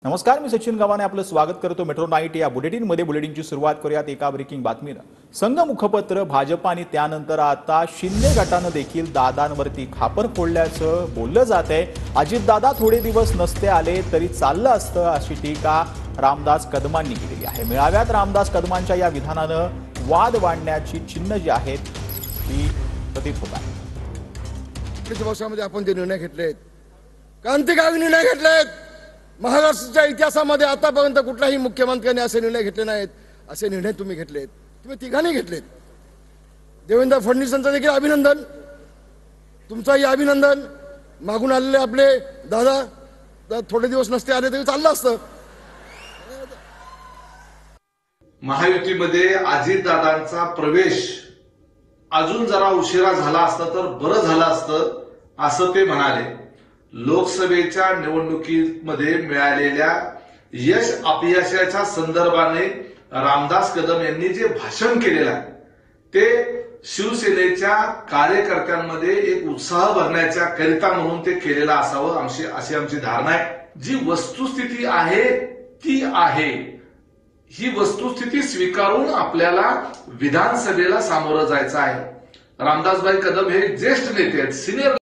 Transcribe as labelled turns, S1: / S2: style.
S1: नमस्कार, मी सचिन गव्हाणे आपलं स्वागत करतो मेट्रो नाईट या बुलेटिनमध्ये. बुलेटिनची सुरुवात करूयात एका ब्रेकिंग बातमीनं. संघ मुखपत्र भाजप आणि त्यानंतर आता शिंदे गटानं देखील दादांवरती खापर फोडल्याचं बोललं जात आहे. अजितदादा थोडे दिवस नसते आले तरी चाललं असतं अशी टीका रामदास कदमांनी केली आहे. मेळाव्यात रामदास कदमांच्या या विधानानं वाद वाढण्याची चिन्ह जी आहेत ती प्रतीत होत आहे.
S2: वर्षामध्ये आपण जे निर्णय घेतलेत, क्रांतिकारी निर्णय घेतलेत. महाराष्ट्राच्या इतिहासामध्ये आतापर्यंत कुठल्याही मुख्यमंत्र्यांनी असे निर्णय घेतले नाहीत. असे निर्णय तुम्ही घेतलेत, तुम्ही तिघांनी घेतलेत. देवेंद्र फडणवीसांचं देखील अभिनंदन, तुमचंही अभिनंदन. मागून आलेले आपले दादा थोडे दिवस नसते आले तरी चाललं असतं.
S3: महायुतीमध्ये अजितदादांचा प्रवेश अजून जरा उशिरा झाला असता तर बरं झालं असतं असं ते म्हणाले. लोकसभेच्या निवडणुकीमध्ये मिळालेल्या यश अपयशाच्या संदर्भाने रामदास कदम यांनी जे भाषण केलेलं आहे ते शिवसेनेच्या कार्यकर्त्यांमध्ये एक उत्साह भरण्याच्या करिता म्हणून ते केलेलं असावं अशी आमची धारणा आहे. जी वस्तुस्थिती आहे ती आहे. ही वस्तुस्थिती स्वीकारून आपल्याला विधानसभेला सामोरं जायचं आहे. रामदासभाई कदम हे ज्येष्ठ नेते आहेत, सिनियर